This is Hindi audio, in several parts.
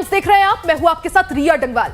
टाइम्स देख रहे हैं आप। मैं हूं आपके साथ रिया डंगवाल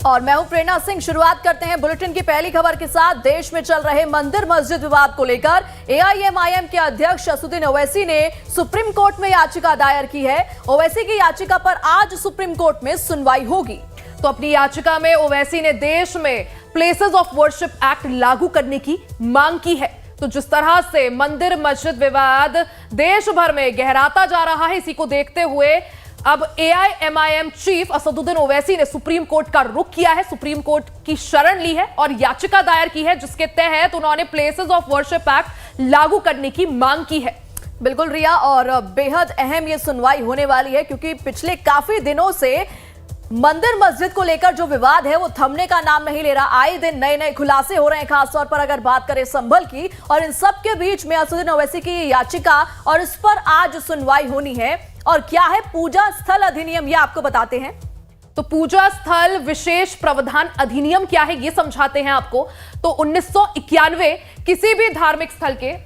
और मैं हूं प्रेरणा सिंह। शुरुआत करते हैं बुलेटिन की पहली खबर के साथ। देश में चल रहे मंदिर मस्जिद विवाद को लेकर एआईएमआईएम के अध्यक्ष असदुद्दीन ओवैसी ने सुप्रीम कोर्ट में याचिका दायर की है। ओवैसी की याचिका पर आज सुप्रीम कोर्ट में सुनवाई होगी। तो अपनी याचिका में ओवैसी ने देश में प्लेसेस ऑफ वर्शिप एक्ट लागू करने की मांग की है। तो जिस तरह से मंदिर मस्जिद विवाद देश भर में गहराता जा रहा है, इसी को देखते हुए अब एआईएमआईएम चीफ असदुद्दीन ओवैसी ने सुप्रीम कोर्ट का रुख किया है, सुप्रीम कोर्ट की शरण ली है और याचिका दायर की है, जिसके तहत उन्होंने प्लेसेस ऑफ वर्शिप एक्ट लागू करने की मांग की है। बिल्कुल रिया, और बेहद अहम ये सुनवाई होने वाली है क्योंकि पिछले काफी दिनों से मंदिर मस्जिद को लेकर जो विवाद है वो थमने का नाम नहीं ले रहा। आए दिन नए नए खुलासे हो रहे हैं, खासतौर पर अगर बात करें संभल की, और इन सब के बीच में असदुद्दीन ओवैसी की याचिका और इस पर आज सुनवाई होनी है। और क्या है पूजा स्थल अधिनियम, ये आपको बताते हैं। तो पूजा स्थल विशेष प्रावधान अधिनियम क्या है ये समझाते हैं आपको। तो 1991 किसी भी धार्मिक स्थल के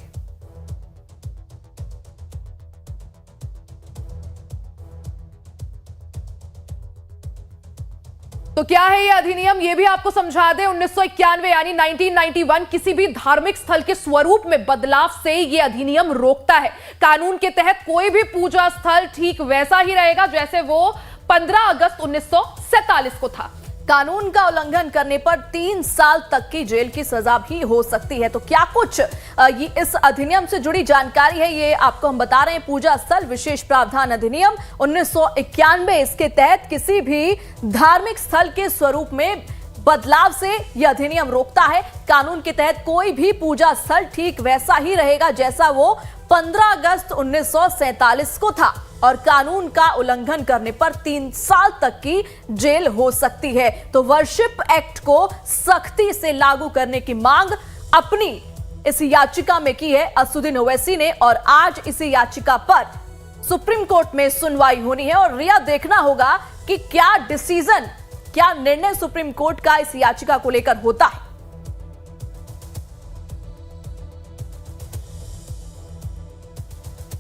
तो क्या है ये अधिनियम, ये भी आपको समझा दें। 1991 यानी 1991 किसी भी धार्मिक स्थल के स्वरूप में बदलाव से ये अधिनियम रोकता है। कानून के तहत कोई भी पूजा स्थल ठीक वैसा ही रहेगा जैसे वो 15 अगस्त 1947 को था। कानून का उल्लंघन करने पर 3 साल तक की जेल की सजा भी हो सकती है। तो क्या कुछ ये इस अधिनियम से जुड़ी जानकारी है, ये आपको हम बता रहे हैं। पूजा स्थल विशेष प्रावधान अधिनियम 1991, इसके तहत किसी भी धार्मिक स्थल के स्वरूप में बदलाव से यह अधिनियम रोकता है। कानून के तहत कोई भी पूजा स्थल ठीक वैसा ही रहेगा जैसा वो 15 अगस्त 1947 को था और कानून का उल्लंघन करने पर 3 साल तक की जेल हो सकती है। तो वर्शिप एक्ट को सख्ती से लागू करने की मांग अपनी इस याचिका में की है असदुद्दीन ओवैसी ने, और आज इसी याचिका पर सुप्रीम कोर्ट में सुनवाई होनी है। और रिया, देखना होगा कि क्या डिसीजन, क्या निर्णय सुप्रीम कोर्ट का इस याचिका को लेकर होता है।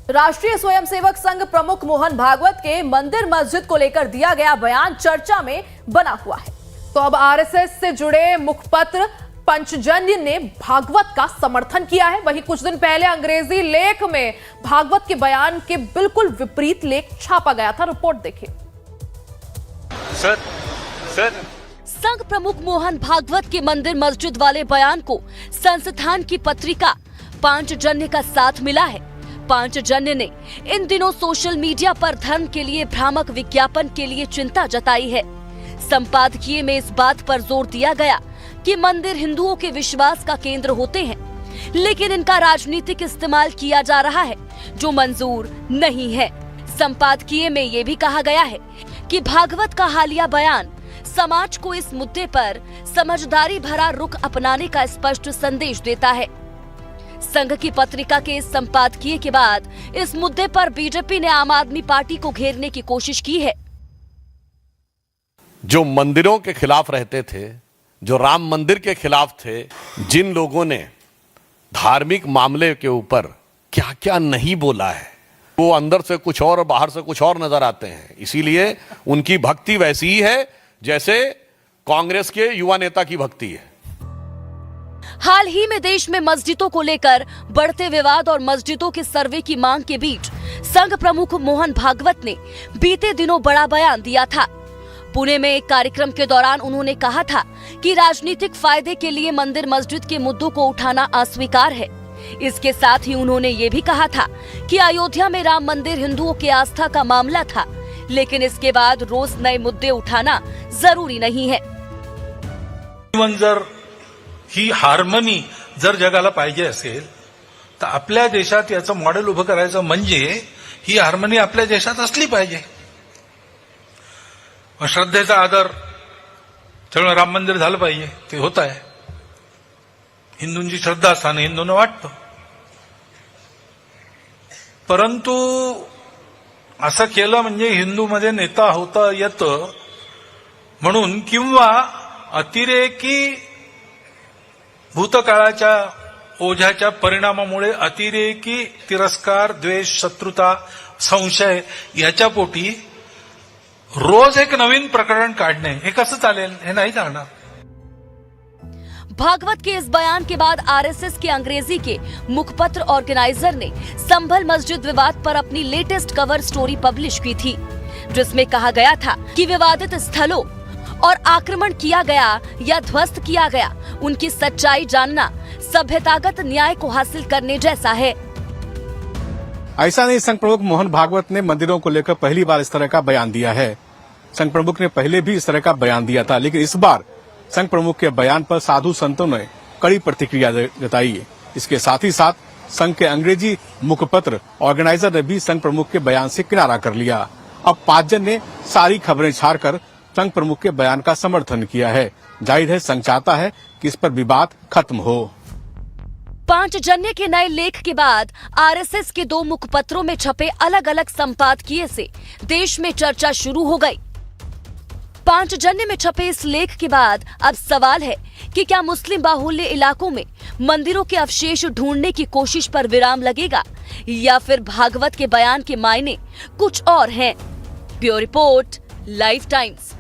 राष्ट्रीय स्वयंसेवक संघ प्रमुख मोहन भागवत के मंदिर मस्जिद को लेकर दिया गया बयान चर्चा में बना हुआ है। तो अब आरएसएस से जुड़े मुखपत्र पंचजन्य ने भागवत का समर्थन किया है। वहीं कुछ दिन पहले अंग्रेजी लेख में भागवत के बयान के बिल्कुल विपरीत लेख छापा गया था। रिपोर्ट देखिए। सर संघ प्रमुख मोहन भागवत के मंदिर मस्जिद वाले बयान को संस्थान की पत्रिका पांचजन्य का साथ मिला है। पांचजन्य ने इन दिनों सोशल मीडिया पर धर्म के लिए भ्रामक विज्ञापन के लिए चिंता जताई है। संपादकीय में इस बात पर जोर दिया गया कि मंदिर हिंदुओं के विश्वास का केंद्र होते हैं, लेकिन इनका राजनीतिक इस्तेमाल किया जा रहा है जो मंजूर नहीं है। संपादकीय में ये भी कहा गया है कि भागवत का हालिया बयान समाज को इस मुद्दे पर समझदारी भरा रुख अपनाने का स्पष्ट संदेश देता है। संघ की पत्रिका के इस संपादकीय के बाद इस मुद्दे पर बीजेपी ने आम आदमी पार्टी को घेरने की कोशिश की है। जो मंदिरों के खिलाफ रहते थे, जो राम मंदिर के खिलाफ थे, जिन लोगों ने धार्मिक मामले के ऊपर क्या क्या नहीं बोला है, वो अंदर से कुछ और बाहर से कुछ और नजर आते हैं। इसीलिए उनकी भक्ति वैसी ही है जैसे कांग्रेस के युवा नेता की भक्ति है। हाल ही में देश में मस्जिदों को लेकर बढ़ते विवाद और मस्जिदों के सर्वे की मांग के बीच संघ प्रमुख मोहन भागवत ने बीते दिनों बड़ा बयान दिया था। पुणे में एक कार्यक्रम के दौरान उन्होंने कहा था कि राजनीतिक फायदे के लिए मंदिर मस्जिद के मुद्दों को उठाना अस्वीकार है। इसके साथ ही उन्होंने ये भी कहा था कि अयोध्या में राम मंदिर हिंदुओं की आस्था का मामला था, लेकिन इसके बाद रोज नए मुद्दे उठाना जरूरी नहीं है। ही हार्मनी जर जगाला पाहिजे असेल तर आपल्या देशात याचं मॉडेल उभं करायचं म्हणजे ही हार्मनी आपल्या देशात असली पाहिजे। श्रद्धेचा आदर, त्यामुळे राम मंदिर झालं पाहिजे, ते होत आहे। हिंदूंची श्रद्धा स्थान हिंदूंना वाटतं, परंतु असं केलं म्हणजे हिंदूमध्ये नेता होता येतं म्हणून, किंवा अतिरेकी भूतकाळाच्या ओझ्याच्या परिणामामुळे अतिरेकी तिरस्कार, द्वेष, शत्रुता, संशय याच्या पोटी रोज एक नवीन प्रकरण काढणे हे कसं चालेल, हे नाही चालणार. भागवत के इस बयान के बाद आरएसएस के अंग्रेजी के मुखपत्र ऑर्गेनाइजर ने संभल मस्जिद विवाद पर अपनी लेटेस्ट कवर स्टोरी पब्लिश की थी, जिसमें कहा गया था कि विवादित स्थलों और आक्रमण किया गया या ध्वस्त किया गया, उनकी सच्चाई जानना सभ्यतागत न्याय को हासिल करने जैसा है. ऐसा नहीं, संघ प्रमुख मोहन भागवत ने मंदिरों को लेकर पहली बार इस तरह का बयान दिया है. संघ प्रमुख ने पहले भी इस तरह का बयान दिया था, लेकिन इस बार संघ प्रमुख के बयान पर साधु संतों ने कड़ी प्रतिक्रिया जताई है. इसके साथ ही साथ संघ के अंग्रेजी मुखपत्र ऑर्गेनाइजर ने भी संघ प्रमुख के बयान से किनारा कर लिया. अब 5 जन ने सारी खबरें छाड़कर संघ प्रमुख के बयान का समर्थन किया है. जाहिर है संघ चाहता है कि इस पर विवाद खत्म हो. 5 जन्य के नए लेख के बाद आरएसएस के 2 मुखपत्रों में छपे अलग अलग संपादकीय से देश में चर्चा शुरू हो गई. 5 जन्य में छपे इस लेख के बाद अब सवाल है कि क्या मुस्लिम बाहुल्य इलाकों में मंदिरों के अवशेष ढूंढने की कोशिश पर विराम लगेगा या फिर भागवत के बयान के मायने कुछ और हैं. Bureau report, life times.